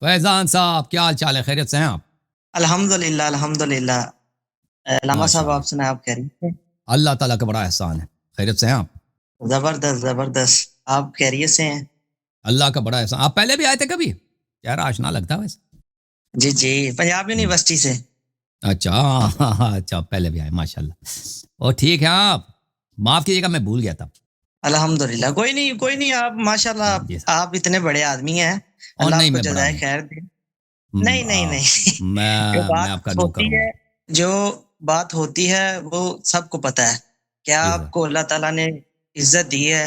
فیضان صاحب کیا حال چال ہے؟ خیریت سے ہیں آپ؟ الحمدللہ الحمدللہ۔ علامہ ماشاء صاحب اللہ، آپ سنائیں، آپ خیریت سے؟ اللہ تعالیٰ کا بڑا احسان ہے۔ خیریت سے ہیں آپ؟ زبردست زبردست، آپ خیریت سے ہیں؟ اللہ کا بڑا احسان۔ آپ پہلے بھی آئے تھے کبھی؟ چہرہ آشنا لگتا ہے ویسے۔ جی جی، پنجاب یونیورسٹی سے۔ اچھا اچھا، پہلے بھی آئے، ماشاء اللہ۔ اور ٹھیک ہے آپ؟ معاف کیجیے گا، میں بھول گیا تھا۔ الحمدللہ، کوئی نہیں کوئی نہیں، آپ ماشاءاللہ جی، آپ اتنے بڑے آدمی ہیں، اور اللہ آپ نہیں کو میں بڑا جزائے نہیں، خیر دے۔ نہیں نہیں نہیں جو میں آپ کا بات نوکر ہوتی ہوں ہے، بھائی۔ جو بات ہوتی ہے وہ سب کو پتہ ہے کہ جی سر، آپ کو اللہ تعالیٰ نے عزت دی ہے،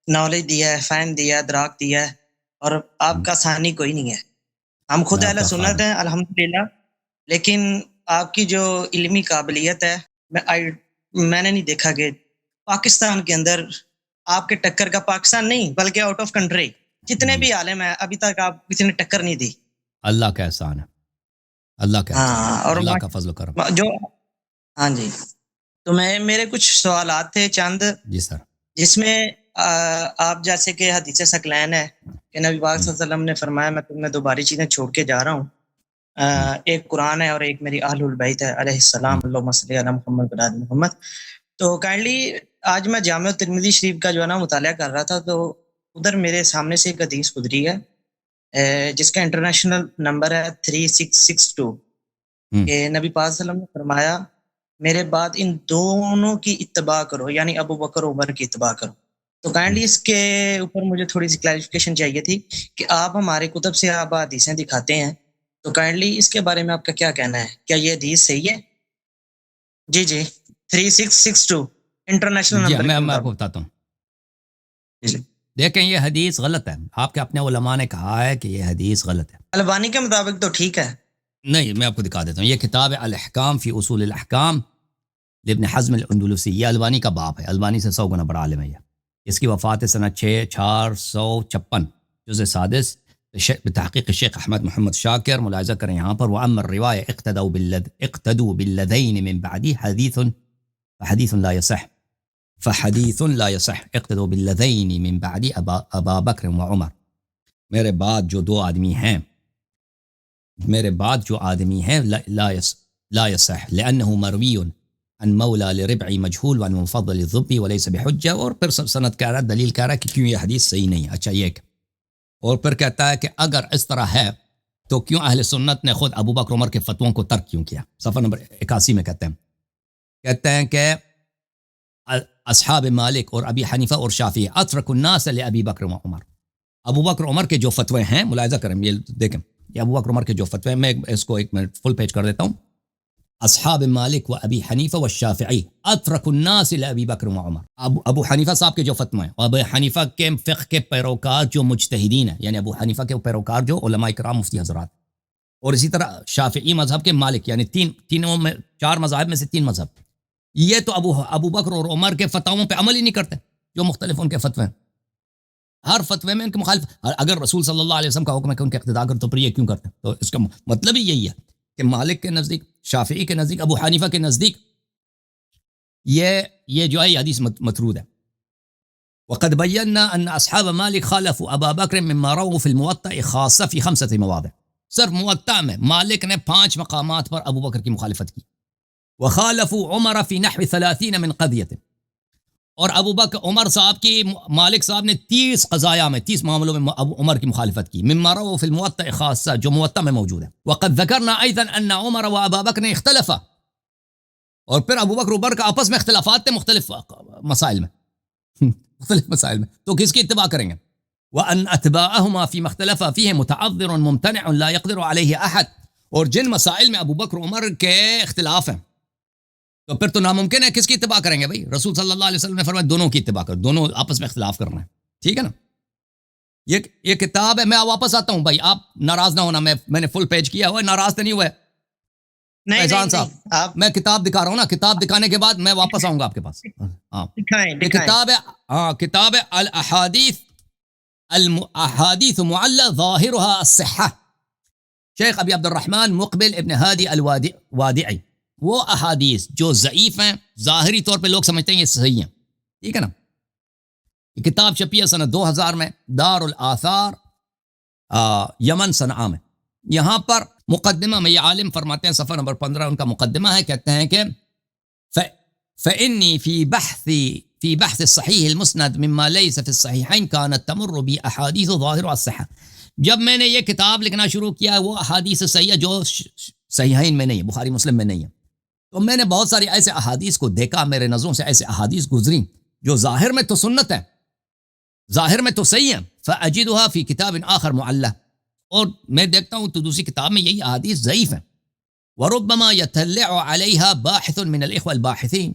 نالج دیا ہے، فہم دیا ہے، ادراک دیا ہے، اور آپ کا ثانی کوئی نہیں ہے۔ ہم خود میں آپ اہل کا سنت خادم۔ ہیں الحمدللہ، لیکن آپ کی جو علمی قابلیت ہے، میں نے نہیں دیکھا کہ پاکستان کے اندر آپ کے ٹکر کا، پاکستان نہیں بلکہ آؤٹ آف کنٹری جتنے جی، بھی عالم ہیں ابھی تک آپ کسی نے ٹکر نہیں دی۔ اللہ کا احسان ہے، اللہ کا احسان ہے، ہاں، اور اللہ کا فضل و کرم۔ جو ہاں جی، تو میرے کچھ سوالات تھے چند، جی سر۔ جس میں آپ جیسے کہ حدیث ثقلین ہے کہ نبی پاک صلی اللہ علیہ وسلم نے فرمایا میں تمہیں دو باری چیزیں چھوڑ کے جا رہا ہوں، ایک قرآن ہے اور ایک میری اہل البیت ہے علیہ السلام، اللہم صلی علی محمد و علی محمد۔ تو کائنڈلی آج میں جامع ترمذی شریف کا جو ہے نا مطالعہ کر رہا تھا، تو ادھر میرے سامنے سے ایک حدیث گزری ہے جس کا انٹرنیشنل نمبر ہے 3662، کہ نبی پاک صلی اللہ علیہ وسلم نے فرمایا میرے بعد ان دونوں کی اتباع کرو، یعنی ابو بکر و عمر کی اتباع کرو۔ تو کائنڈلی اس کے اوپر مجھے تھوڑی سی کلیریفیکیشن چاہیے تھی کہ آپ ہمارے کتب سے آپ حدیثیں دکھاتے ہیں، تو کائنڈلی اس کے بارے میں آپ کا کیا کہنا ہے؟ کیا یہ حدیث صحیح ہے؟ جی جی، 3662 انٹرنیشنل جی نمبر کے میں آپ کو مطابق۔ بتاتا ہوں۔ جی، دیکھیں، یہ حدیث غلط ہے۔ آپ کے اپنے علماء نے کہا ہے کہ یہ حدیث غلط ہے۔ البانی کے مطابق تو ٹھیک ہے۔ نہیں، میں آپ کو دکھا دیتا ہوں۔ یہ کتاب ہے الاحکام فی اصول الاحکام لابن حزم الاندلسی، یہ البانی کا باپ ہے۔ البانی سے 100 گنا بڑا عالم ہے یہ۔ اس کی وفات سنہ 456، جزء سادس، بتحقیق شیخ احمد محمد شاکر۔ ملاحظہ کریں یہاں پر، وَأَمَّا الرِّوَايَةُ اقتدوا باللذین من بعدی فحدیث لا يصح، فحدیث لا يصح، اقتدوا باللذین من بعدی ابا بکر و عمر۔ میرے بعد جو دو آدمی ہیں، میرے بعد جو آدمی ہیں، لا يصح لأنه مروی عن مولا لربعی مجہول وعن مفضل الضبی وليس بحجہ۔ اور پھر سند کہہ رہا ہے، دلیل کہہ رہا ہے کہ کیوں یہ حدیث صحیح نہیں ہے۔ اچھا، یہ کہ اور پھر کہتا ہے کہ اگر اس طرح ہے تو کیوں اہل سنت نے خود ابو بکر عمر کے فتووں کو ترک کیوں کیا؟ صفحہ نمبر 81 میں کہتے ہیں کہ اصحاب مالک اور ابی حنیفہ اور شافعی اترک الناس لابی بکر و عمر۔ ابو بکر عمر کے جو فتوے ہیں، ملاحظہ کریں، یہ دیکھیں، یہ ابو بکر عمر کے جو فتوے ہیں، میں اس کو ایک منٹ فل پیج کر دیتا ہوں۔ اصحاب مالک و ابی حنیفہ و شافعی اترک الناس لابی بکر و عمر۔ ابو حنیفہ صاحب کے جو فتوے ہیں، اور ابو حنیفہ کے فقہ کے پیروکار جو مجتہدین ہیں، یعنی ابو حنیفہ کے پیروکار جو علماء کرام مفتی حضرات، اور اسی طرح شافعی مذہب کے مالک، یعنی تینوں میں، 4 مذاہب میں سے 3 مذہب، یہ تو ابو بکر اور عمر کے فتاووں پہ عمل ہی نہیں کرتے، جو مختلف ان کے فتوے ہیں۔ ہر فتوے میں ان کے مخالف، اگر رسول صلی اللہ علیہ وسلم کا حکم ہے کہ ان کے اقتداء کرو تو پھر یہ کیوں کرتے ہیں؟ تو اس کا مطلب ہی یہی ہے کہ مالک کے نزدیک، شافعی کے نزدیک، ابو حنیفہ کے نزدیک یہ جو ہے یہ حدیث مطرود ہے۔ وقد بینا ان اصحاب مالک خالفوا ابا بکر مما رووا فی الموطأ خاصہ فی 5 مواضع۔ صرف موطأ میں مالک نے 5 مقامات پر ابو بکر کی مخالفت کی۔ وخالفوا عمر فی نحو 30 من قضیۃ، اور ابو بکر عمر صاحب کی، مالک صاحب نے 30 قضایا میں، 30 معاملوں میں ابو عمر کی مخالفت کی، مما رووا فی الموطأ خاصہ، جو موطأ میں موجود ہے۔ وقد ذکرنا ایضا ان عمر و ابا بکر اختلفا، اور پھر ابو بکر عمر کا آپس میں اختلافات تھے مختلف مسائل میں، مختلف مسائل میں، تو کس کی اتباع کریں گے؟ وان اتباعهما فيما اختلف فيه متعذر ممتنع لا يقدر عليه احد، اور جن مسائل میں ابو بکر عمر کے اختلاف ہیں تو پھر تو ناممکن ہے، کس کی اتباع کریں گے بھائی؟ رسول صلی اللہ علیہ وسلم نے فرمایا دونوں کی اتباع کرو، دونوں آپس میں اختلاف کرنا ہے، ٹھیک ہے نا؟ یہ کتاب ہے، میں واپس آتا ہوں بھائی، آپ ناراض نہ ہونا، میں نے فل پیج کیا ہوا ہے، ناراض تو نہیں ہوئے نہیں نہیں فیضان صاحب؟ نہیں، آپ میں کتاب دکھا رہا ہوں نا، کتاب دکھانے کے بعد میں واپس آؤں گا آپ کے پاس۔ ہاں، دکھائیں یہ دکھائیں۔ کتاب ہے الاحادیث معلّہ ظاہرها الصحہ، شیخ ابی عبد الرحمن مقبل ابن ہادی الوادعی۔ وہ احادیث جو ضعیف ہیں، ظاہری طور پہ لوگ سمجھتے ہیں یہ صحیح ہیں، ٹھیک ہے نا؟ یہ کتاب چھپی ہے سنہ 2000 میں، دار الاثار یمن صنعاء میں، یہاں پر مقدمہ میں یہ عالم فرماتے ہیں صفحہ نمبر 15 ان کا مقدمہ ہے، کہتے ہیں کہ فإني في بحث الصحيح المسند مما ليس في الصحيحين كانت تمر بي احاديث ظاهر الصحة. جب میں نے یہ کتاب لکھنا شروع کیا وہ احادیث صحیحہ جو صحیحین میں نہیں ہے، بخاری مسلم میں نہیں ہے، تو میں نے بہت ساری ایسے احادیث کو دیکھا، میرے نظروں سے ایسے احادیث گزری جو ظاہر میں تو سنت ہے، ظاہر میں تو صحیح ہے، فأجدها في كتاب آخر معلّہ، اور میں دیکھتا ہوں تو دوسری کتاب میں یہی احادیث ضعیف ہیں، وربما يطلع عليها باحث من الاخوة الباحثين،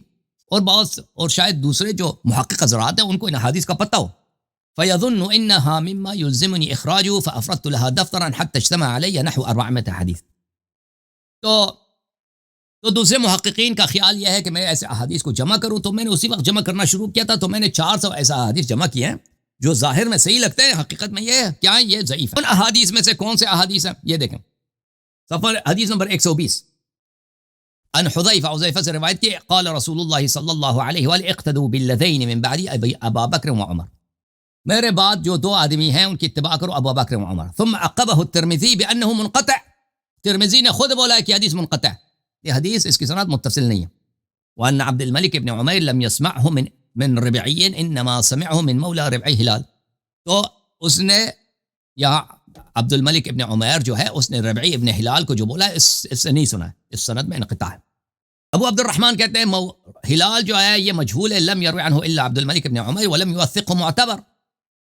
اور شاید دوسرے جو محقق حضرات ہیں ان کو ان احادیث کا پتہ ہو، فيظن انها مما يلزمني اخراجه فافردت لها دفترا حتى اجتمع علي نحو 400 حدیث. تو دوسرے محققین کا خیال یہ ہے کہ میں ایسے احادیث کو جمع کروں، تو میں نے اسی وقت جمع کرنا شروع کیا تھا، تو میں نے 400 ایسا احادیث جمع کیے ہیں جو ظاہر میں صحیح لگتے ہیں، حقیقت میں یہ کیا ہے، یہ ضعیف ہے. ان احادیث میں سے کون سے احادیث ہیں یہ دیکھیں، صفحہ حدیث نمبر 120 ان حذیفہ سے روایت کی، قال رسول اللہ صلی اللہ علیہ وآلہ اقتدوا بالذین من بعد ابا بکر و عمر، میرے بعد جو دو آدمی ہیں ان کی اتباع کرو، ابو بکر و عمر. ثم عقبہ الترمذی بانہ منقطع، ترمذی نے خود بولا کہ حدیث منقطع، یہ حدیث اس کی سند متصل نہیں ہے. وان عبد الملک ابن عمیر لم يسمعه من ربعی انما سمعه من مولا ربعی ہلال، تو اس نے یہاں عبد الملک ابن عمیر جو ہے اس نے ربعی ابن ہلال کو جو بولا اس سے نہیں سنا ہے، اس سند میں انقطاع ہے. ابو عبد الرحمن کہتے ہیں ہلال جو ہے یہ مجہول ہے، لم يروي عنه الا عبد الملک ابن عمیر ولم يوثقه معتبر،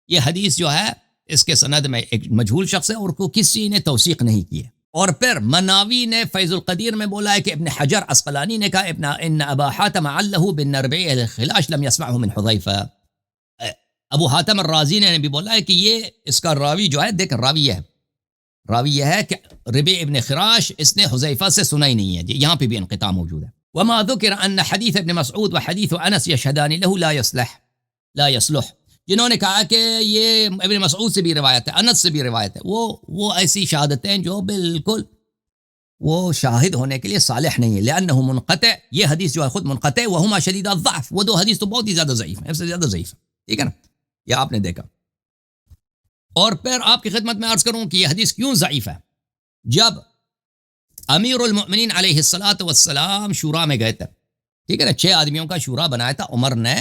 یہ حدیث جو ہے اس کے سند میں ایک مجہول شخص ہے اور کو کسی نے توثیق نہیں کی ہے. اور پھر مناوی نے فیض القدیر میں بولا ہے کہ ابن حجر عسقلانی نے کہا ان ابا حاتم علّہ بن ربعی الخلاش لم يسمعه من حذیفہ، ابو حاتم الرازی نے بھی بولا ہے کہ یہ اس کا راوی جو ہے، دیکھ راوی یہ ہے کہ ربیع ابن خراش اس نے حذیفہ سے سنا ہی نہیں ہے، یہاں پہ بھی انقطاع موجود ہے. وما ذکر ان حدیث ابن مسعود وحدیث انس یشہدان له لا يصلح، جنہوں نے کہا کہ یہ ابن مسعود سے بھی روایت ہے، انس سے بھی روایت ہے، وہ ایسی شہادتیں جو بالکل وہ شاہد ہونے کے لیے صالح نہیں ہے، لأنه منقطع، یہ حدیث جو ہے خود منقطع، وہما شدید الضعف، وہ دو حدیث تو بہت ہی زیادہ ضعیف ہیں، اس سے زیادہ ضعیف ہے، ٹھیک ہے نا، یہ آپ نے دیکھا. اور پھر آپ کی خدمت میں عرض کروں کہ یہ حدیث کیوں ضعیف ہے. جب امیر المؤمنین علیہ الصلاۃ والسلام شورا میں گئے تھے، ٹھیک ہے نا، 6 آدمیوں کا شورا بنایا تھا عمر نے،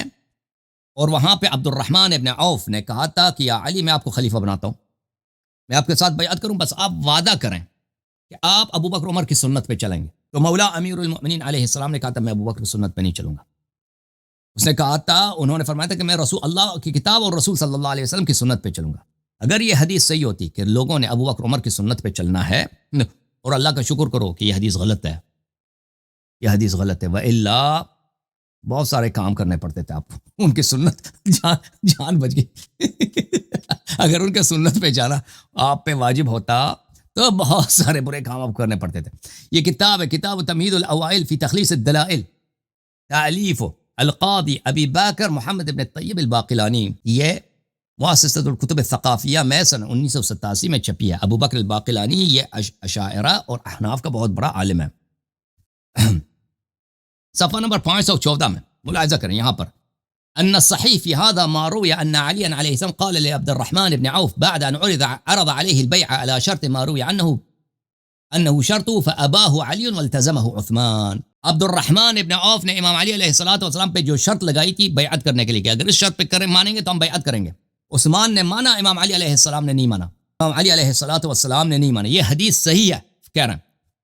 اور وہاں پہ عبد الرحمن ابن عوف نے کہا تھا کہ یا علی میں آپ کو خلیفہ بناتا ہوں، میں آپ کے ساتھ بیعت کروں، بس آپ وعدہ کریں کہ آپ ابو بکر عمر کی سنت پہ چلیں گے. تو مولا امیر المؤمنین علیہ السلام نے کہا تھا میں ابو بکر کی سنت پہ نہیں چلوں گا. اس نے کہا تھا، انہوں نے فرمایا تھا کہ میں رسول اللہ کی کتاب اور رسول صلی اللہ علیہ وسلم کی سنت پہ چلوں گا. اگر یہ حدیث صحیح ہوتی کہ لوگوں نے ابو بکر عمر کی سنت پہ چلنا ہے، اور اللہ کا شکر کرو کہ یہ حدیث غلط ہے، یہ حدیث غلط ہے، وَإِلَّا بہت سارے کام کرنے پڑتے تھے آپ کو، ان کی سنت جان بچ گئی اگر ان کے سنت پہ جانا آپ پہ واجب ہوتا تو بہت سارے برے کام آپ کرنے پڑتے تھے. یہ کتاب ہے، کتاب تمہید الاوائل فی تخلیص الدلائل، تالیف القاضی ابی بکر محمد ابن طیب الباقلانی، یہ مؤسسۃ الکتب الثقافیہ میں سن 1987 میں چھپی ہے. ابو بکر الباقلانی یہ اشاعرہ اور احناف کا بہت بڑا عالم ہے. صفحہ نمبر 514 میں ملاحظہ کریں، یہاں پر ان الصحیح فی هذا ما روی ان علی علیہ السلام قال لعبد الرحمن بن عوف بعد ان عرض علیہ البیع على شرط ما روی انه شرط فاباه علی والتزمه عثمان. عبد الرحمن ابن عوف نے امام علی علیہ السلام پہ جو شرط لگائی تھی بیعت کرنے کے لیے کہ اگر اس شرط پہ مانیں گے تو ہم بیعت کریں گے. عثمان نے مانا، امام علی علیہ السلام نے نہیں مانا، امام علی علیہ السلام نے نہیں مانا. یہ حدیث صحیح ہے کہہ رہے ہیں،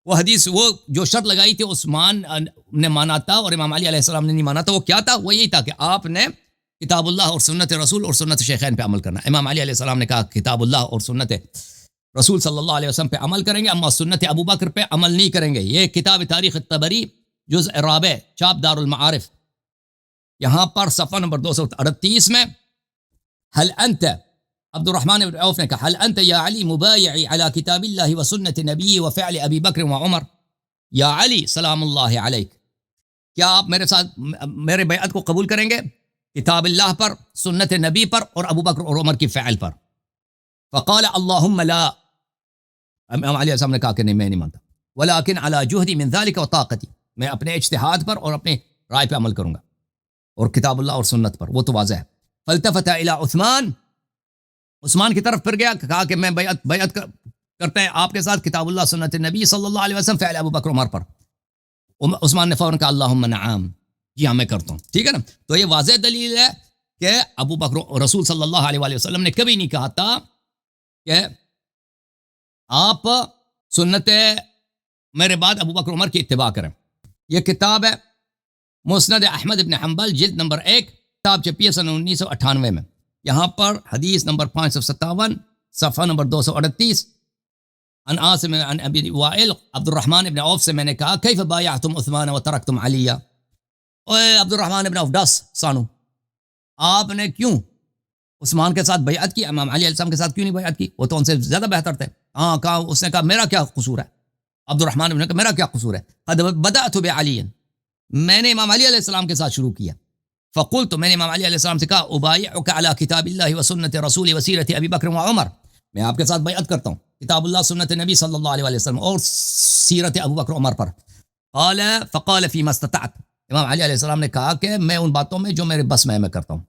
وہ حدیث وہ جو شرط لگائی تھی عثمان نے مانا تھا اور امام علی علیہ السلام نے نہیں مانا تھا. وہ کیا تھا؟ وہ یہی تھا کہ آپ نے کتاب اللہ اور سنت رسول اور سنت شیخین پہ عمل کرنا. امام علی علیہ السلام نے کہا کتاب اللہ اور سنت رسول صلی اللہ علیہ وسلم پہ عمل کریں گے، اما سنت ابو بکر پہ عمل نہیں کریں گے. یہ کتاب تاریخ الطبری جزء رابع چاپ دار المعارف، یہاں پر صفحہ نمبر 238 میں هل انت، عبد الرحمن بن عوف نے کہا هل انت یا علی مبایعی علی کتاب اللہ و سنت نبی و فعل ابی بکر و عمر، یا علی سلام اللہ علیک، کیا آپ میرے ساتھ میرے بیعت کو قبول کریں گے کتاب اللہ پر، سنت نبی پر اور ابو بکر اور عمر کی فعل پر؟ فقال اللہم لا، امام علیہ السلام نے کہا کہ نہیں میں نہیں مانتا، ولیکن علی جہدی من ذلک و طاقتی، میں اپنے اجتہاد پر اور اپنے رائے پہ عمل کروں گا اور کتاب اللہ اور سنت پر، وہ تو واضح ہے. فالتفت الى عثمان کی طرف پھر گیا، کہا کہ میں بیعت کرتے ہیں آپ کے ساتھ کتاب اللہ سنت نبی صلی اللہ علیہ وسلم فعل ابو بکر عمر پر. عثمان نے فوراً کہا اللہم نعم، جی ہاں میں کرتا ہوں. ٹھیک ہے نا. تو یہ واضح دلیل ہے کہ ابو بکر رسول صلی اللہ علیہ وسلم نے کبھی نہیں کہا تھا کہ آپ سنت میرے بعد ابو بکر عمر کی اتباع کریں. یہ کتاب ہے مسند احمد ابن حنبل جلد نمبر 1، کتاب چھپی ہے سن 1998 میں. یہاں پر حدیث نمبر 557، صفحہ نمبر 238. عن عاصم عن ابی وائل عبد الرحمن ابن عوف سے میں نے کہا کیف بایعتم عثمان وترکتم علی. اے عبد الرحمن ابن عوف ڈس سانو، آپ نے کیوں عثمان کے ساتھ بیعت کی، امام علی علیہ السلام کے ساتھ کیوں نہیں بیعت کی؟ وہ تو ان سے زیادہ بہتر تھے. ہاں کہا، اس نے کہا میرا کیا قصور ہے؟ عبد الرحمن ابن نے کہا میرا کیا قصور ہے؟ قد بدأت بعلی، میں نے امام علی علیہ السلام کے ساتھ شروع کیا. فقلت، میں نے امام علی علیہ السلام سے کہا ابایعک علی کتاب اللہ و سنت رسول و سیرت ابی بکر و عمر، میں آپ کے ساتھ بیعت کرتا ہوں کتاب اللہ سنت نبی صلی اللہ علیہ وسلم اور سیرت ابو بکر عمر پر. قال فقال فيما استطعت، امام علی علیہ السلام نے کہا کہ میں ان باتوں میں جو میرے بس میں کرتا ہوں.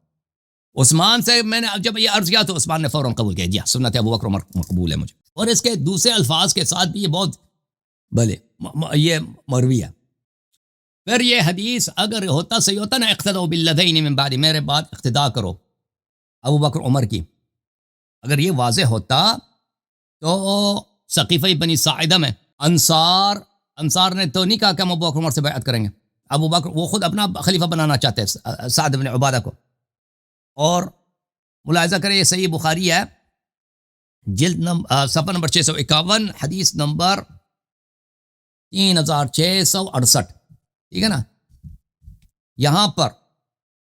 عثمان سے میں نے جب یہ عرض کیا تو عثمان نے فوراً قبول کیا، جی سنت ابو بکر عمر مقبول ہے مجھے. اور اس کے دوسرے الفاظ کے ساتھ بھی یہ بہت بھلے یہ مروی ہے. پھر یہ حدیث اگر ہوتا صحیح ہوتا نا، اقتدوا بالذین من بعد، میرے بعد اقتدا کرو ابو بکر عمر کی، اگر یہ واضح ہوتا تو ثقیفہ بنی ساعدہ میں انصار نے تو نہیں کہا کہ ہم ابو بکر عمر سے بیعت کریں گے. ابو بکر وہ خود اپنا خلیفہ بنانا چاہتے ہیں سعد بن عبادہ کو. اور ملاحظہ کریں یہ صحیح بخاری ہے جلد صفحہ نمبر 651، حدیث نمبر 3668. ٹھیک ہے نا. یہاں پر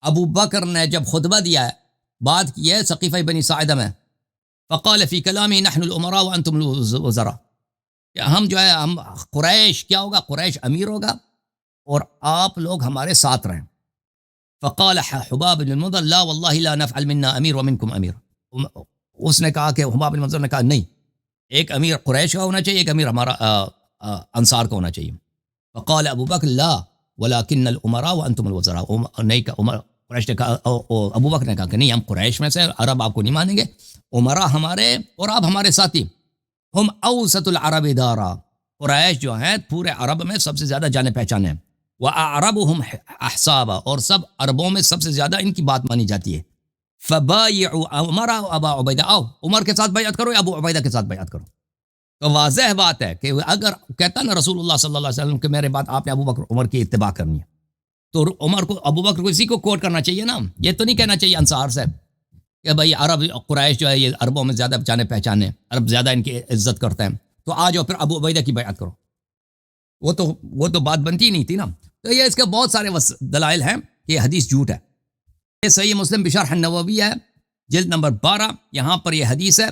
ابو بکر نے جب خطبہ دیا ہے، بات کی ہے ثقیفہ بنی ساعدہ میں، فقال فی کلامی نحن الامراء وانتم الوزراء، کہ ہم جو ہے ہم قریش کیا ہوگا، قریش امیر ہوگا اور آپ لوگ ہمارے ساتھ رہیں. فقال حباب بن المنذر لا والله لا نفعل منا امیر ومنکم امیر، اس نے کہا کہ حباب بن المنذر نے کہا نہیں، ایک امیر قریش کا ہونا چاہیے، ایک امیر ہمارا انصار کا ہونا چاہیے. فقال ابو بکر لا ولكن الامراء وانتم الوزراء، نہیں کہ عمر قریش نے کہا، ابو بکر نے کہا کہ نہیں، ہم قریش میں سے عرب آپ کو نہیں مانیں گے، عمراء ہمارے اور آپ ہمارے ساتھی. ہم اوسط العرب دارا، قریش جو ہیں پورے عرب میں سب سے زیادہ جانے پہچانے ہیں. وَأَعْرَبُهُمْ احسابا، اور سب عربوں میں سب سے زیادہ ان کی بات مانی جاتی ہے. فَبَايِعُوا عُمَرَ وَأَبَا عُبَيْدَةَ، آؤ عمر کے ساتھ بیعت کرو یا ابو عبیدہ کے ساتھ بیعت کرو. تو واضح بات ہے کہ اگر کہتا نا رسول اللہ صلی اللہ علیہ وسلم کہ میرے بعد آپ نے ابو بکر عمر کی اتباع کرنی ہے، تو عمر کو ابو بکر کو اسی کو کوٹ کرنا چاہیے نا. یہ تو نہیں کہنا چاہیے انصار سے کہ بھائی عرب قریش جو ہے یہ عربوں میں زیادہ جانے پہچانے، عرب زیادہ ان کی عزت کرتے ہیں، تو آ جاؤ پھر ابو عبیدہ کی بیعت کرو. وہ تو بات بنتی ہی نہیں تھی نا. تو یہ اس کے بہت سارے دلائل ہیں کہ یہ حدیث جھوٹ ہے. یہ صحیح مسلم بشرح النووی ہے جلد نمبر 12، یہاں پر یہ حدیث ہے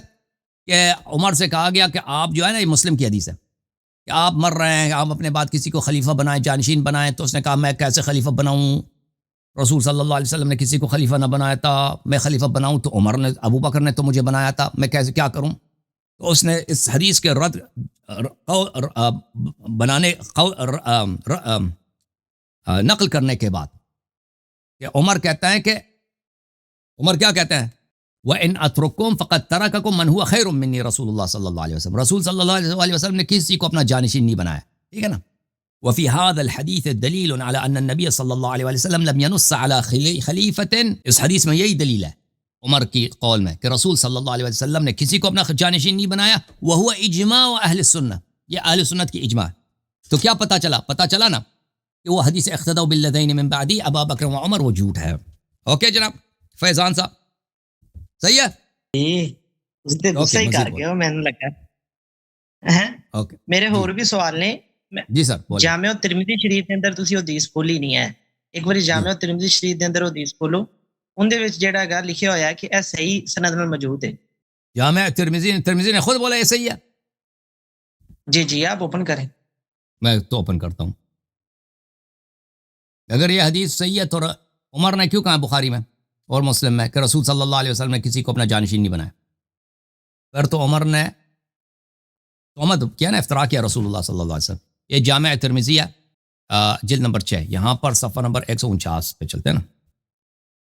کہ عمر سے کہا گیا کہ آپ جو ہے نا، یہ مسلم کی حدیث ہے کہ آپ مر رہے ہیں، آپ اپنے بعد کسی کو خلیفہ بنائیں، جانشین بنائیں. تو اس نے کہا میں کیسے خلیفہ بناؤں، رسول صلی اللہ علیہ وسلم نے کسی کو خلیفہ نہ بنایا تھا، میں خلیفہ بناؤں تو عمر نے، ابو بکر نے تو مجھے بنایا تھا، میں کیسے کیا کروں. تو اس نے اس حدیث کے رد بنانے نقل کرنے کے بعد کہ عمر کہتا ہے کہ عمر کیا کہتے ہیں، وَإِنْ أَتْرُكُمْ فَقَدْ تَرَكَكُمْ مَنْ هُوَ خَيْرٌ مِّنِّي رسول اللہ صلی اللہ علیہ وسلم، رسول صلی اللہ علیہ وسلم نے کسی کو اپنا جانشین نہیں بنایا. ٹھیک ہے نا. وفي هذا الحديث دليل على أن النبي صلى الله عليه وسلم لم ينص على خليفة، اس حدیث میں یہی دلیل ہے عمر کی قول میں کہ رسول صلی اللہ علیہ وسلم نے کسی کو اپنا جانشین نہیں بنایا. وهو اجماع اہل السنہ، یہ اہل سنت کی اجماع. تو کیا پتہ چلا نا کہ وہ حدیث اقتدوا بالذین من بعدی ابا بکر و عمر وہ جھوٹ ہے. اوکے جناب فیضان صاحب، صحیح ہے. اس دے دوسرا ہی کر گیا میں نے لگا. میرے اور بھی سوال نے. جی سر. جامع ترمذی شریف کے اندر تسی حدیث کھولی نہیں ہے، ایک بار جامع ترمذی شریف کے اندر حدیث کھولو، ان دے وچ جیڑا ہے لکھیا ہویا ہے کہ اے صحیح سند میں موجود ہے. جامع ترمذی نے خود بولا یہ صحیح ہے. جی آپ اوپن کریں. میں تو اوپن کرتا ہوں. اگر یہ حدیث صحیح ہے تو عمر نے کیوں کہا بخاری میں اور مسلم میں کہ رسول صلی اللہ علیہ وسلم نے کسی کو اپنا جانشین نہیں بنایا؟ پھر تو عمر نے تہمت کیا نا، افترا کیا رسول اللہ صلی اللہ علیہ وسلم. یہ جامع ترمذی ہے جلد نمبر 6، یہاں پر صفحہ نمبر 149 پہ چلتے ہیں نا.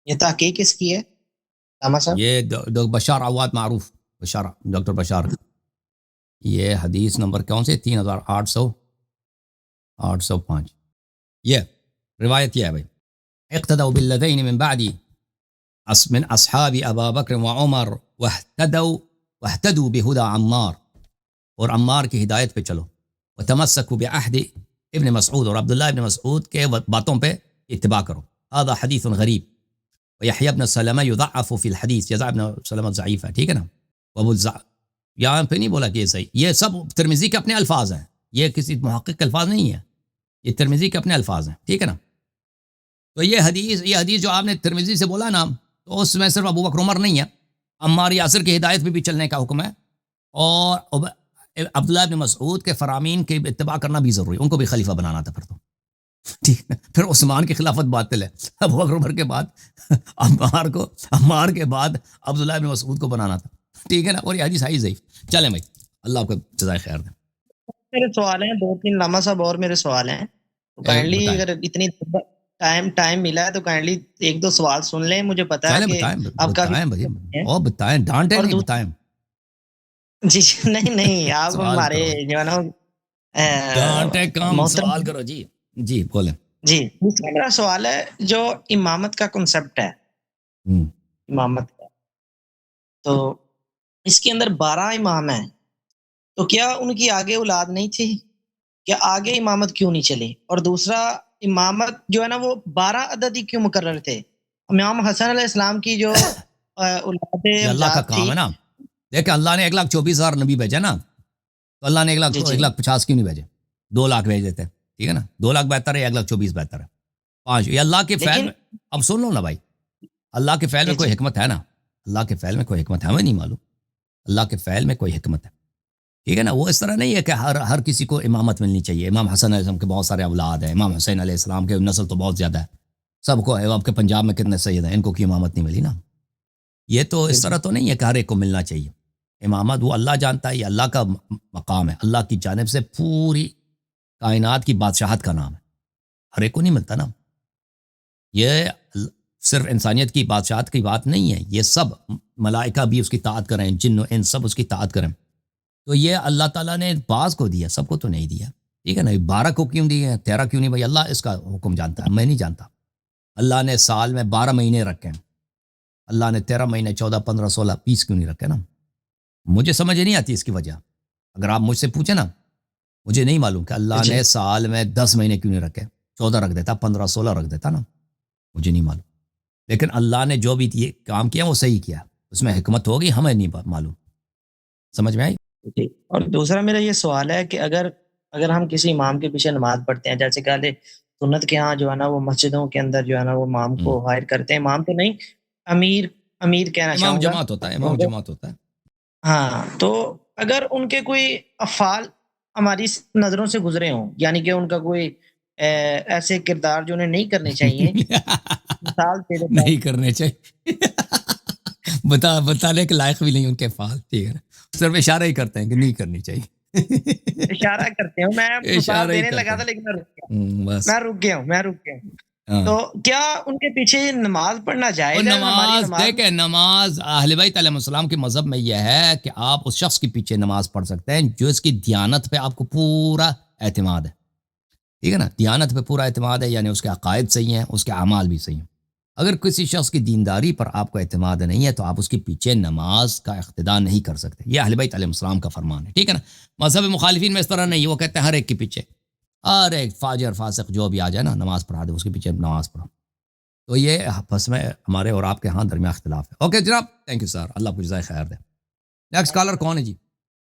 یہ تحقیق کس کی ہے راما صاحب؟ یہ بشار عواد معروف، ڈاکٹر بشار یہ حدیث نمبر کون سے 3805 یہ روایت یہ ہے بھائی اقتدوا بالذین من بعد من اصحاب ابا بکر وعمر واهتدوا بهدى عمار اور عمار کی ہدایت پہ چلو وتمسكوا بعهد ابن مسعود اور عبداللہ ابن مسعود کے باتوں پہ اتباع کرو. هذا حدیث غریب ويحيى بن سلمہ يضعف في الحديث، يحيى بن سلمہ ضعیف ہے، ٹھیک ہے نا. وابو یہاں پہ نہیں بولا کہ یہ صحیح، یہ سب ترمذی کے اپنے الفاظ ہیں، یہ کسی محقق کے الفاظ نہیں ہے، یہ ترمذی کے اپنے الفاظ ہیں، ٹھیک ہے نا. تو یہ حدیث جو آپ نے ترمذی سے بولا نا، تو اس میں صرف ابو بکر عمر نہیں ہے، عمار یاسر کی ہدایت پہ بھی چلنے کا حکم ہے، اور عبداللہ بن مسعود کے فرامین کے اتباع کرنا بھی ضروری، ان کو بھی خلیفہ بنانا تھا پھر تو، ٹھیک ہے. پھر عثمان کی خلافت باطل ہے، ابو بکر عمر کے بعد عمار کے بعد عبداللہ بن مسعود کو بنانا تھا، ٹھیک ہے نا. اور یہ حدیث ہے ضعیف. چلیں بھائی، اللہ آپ کو جزائے خیر دے. میرے سوال ہیں 2-3 لاما صاحب، اور میرے سوال ہیں، تو کائنڈلی اگر اتنی ٹائم ملا ہے تو کائنڈلی 1-2 سوال سن لیں. مجھے پتا ہے کہ آپ کا بتائیں، ڈانٹے نہیں، بتائیں. جی نہیں آپ ہمارے جو ہے نا ڈانٹے کام، سوال کرو. جی جی بولیں. جی میرا سوال ہے، جو امامت کا کنسپٹ ہے، امامت کا، تو اس کے اندر 12 امام ہیں، تو کیا ان کی آگے اولاد نہیں تھی؟ کیا آگے امامت کیوں نہیں چلی؟ اور دوسرا، امامت جو ہے نا وہ 12 عدد ہی کیوں مقرر تھے؟ امام حسن علیہ السلام کی جو اولاد اللہ کا کام ہے نا. دیکھیں اللہ نے 1,24,000 نبی بھیجا نا، تو اللہ نے 1,50,000 کیوں نہیں بھیجے؟ 2 لاکھ بھیج دیتے، ٹھیک ہے نا. 2 لاکھ بہتر ہے، 1,24,000 بہتر ہے. 5 یہ اللہ کے فعل میں. اب سن لو نا بھائی، اللہ کے فعل میں کوئی حکمت ہے نا، اللہ کے فعل میں کوئی حکمت ہے، ہمیں نہیں معلوم. اللہ کے فعل میں کوئی حکمت ہے، ٹھیک ہے نا. وہ اس طرح نہیں ہے کہ ہر کسی کو امامت ملنی چاہیے. امام حسن علیہ السلام کے بہت سارے اولاد ہیں، امام حسین علیہ السلام کے نسل تو بہت زیادہ ہے، سب کو. آپ کے پنجاب میں کتنے سید ہیں، ان کو کی امامت نہیں ملی نا. یہ تو اس طرح تو نہیں ہے کہ ہر ایک کو ملنا چاہیے امامت. وہ اللہ جانتا ہے، یہ اللہ کا مقام ہے، اللہ کی جانب سے پوری کائنات کی بادشاہت کا نام ہے، ہر ایک کو نہیں ملتا نا. یہ صرف انسانیت کی بادشاہت کی بات نہیں ہے، یہ سب ملائکہ بھی اس کی اطاعت کریں، جن و انس سب اس کی اطاعت کریں. تو یہ اللہ تعالیٰ نے بعض کو دیا، سب کو تو نہیں دیا، ٹھیک ہے نا. 12 کو کیوں دیے، 13 کیوں نہیں؟ بھائی اللہ اس کا حکم جانتا ہے، میں نہیں جانتا. اللہ نے سال میں 12 مہینے رکھے ہیں، اللہ نے 13 مہینے 14 15 16 20 کیوں نہیں رکھے نا؟ مجھے سمجھ نہیں آتی اس کی وجہ. اگر آپ مجھ سے پوچھیں نا، مجھے نہیں معلوم کہ اللہ نے سال میں 10 مہینے کیوں نہیں رکھے، 14 رکھ دیتا، 15 16 رکھ دیتا نا، مجھے نہیں معلوم. لیکن اللہ نے جو بھی یہ کام کیا وہ صحیح کیا، اس میں حکمت ہوگی، ہمیں نہیں معلوم. سمجھ میں آئی؟ جی. اور دوسرا میرا یہ سوال ہے کہ اگر ہم کسی امام کے پیچھے نماز پڑھتے ہیں، جیسے کہ سنت کے ہاں جو ہے نا وہ مسجدوں کے اندر جو ہے نا وہ امام کو ہائر کرتے ہیں، امام تو نہیں، امیر کہنا چاہوں گا، امام جماعت ہوتا ہے، امام جماعت ہوتا ہے. ہاں، تو اگر ان کے کوئی افعال ہماری نظروں سے گزرے ہوں، یعنی کہ ان کا کوئی ایسے کردار جو انہیں نہیں کرنے چاہیے، مثال نہیں کرنے چاہیے بتانے کے لائق بھی نہیں ان کے فعال، ٹھیک ہے نا. صرف اشارہ ہی کرتے ہیں کہ نہیں کرنی چاہیے. اشارہ کرتے ہوں، میں مثال دینے لگا تھا لیکن میں رک گیا ہوں. تو کیا ان کے پیچھے نماز پڑھنا جائز ہے؟ نماز دیکھیں، نماز اہل بیت علیہ السلام کے مذہب میں یہ ہے کہ آپ اس شخص کے پیچھے نماز پڑھ سکتے ہیں جو اس کی دیانت پہ آپ کو پورا اعتماد ہے، ٹھیک ہے نا. دیانت پہ پورا اعتماد ہے، یعنی اس کے عقائد صحیح ہیں، اس کے اعمال بھی صحیح ہیں. اگر کسی شخص کی دینداری پر آپ کو اعتماد نہیں ہے تو آپ اس کے پیچھے نماز کا اقتداء نہیں کر سکتے. یہ اہل بیت علیہ السلام کا فرمان ہے، ٹھیک ہے نا. مذہب مخالفین میں اس طرح نہیں، وہ کہتے ہیں ہر ایک کے پیچھے، ہر ایک فاجر فاسق جو بھی آ جائے نا نماز پڑھا دے، اس کے پیچھے نماز پڑھو. تو یہ بس میں ہمارے اور آپ کے ہاں درمیان اختلاف ہے. اوکے جناب، تھینک یو سر، اللہ آپ کو جزائے خیر دے. نیکسٹ کالر کون ہے جی؟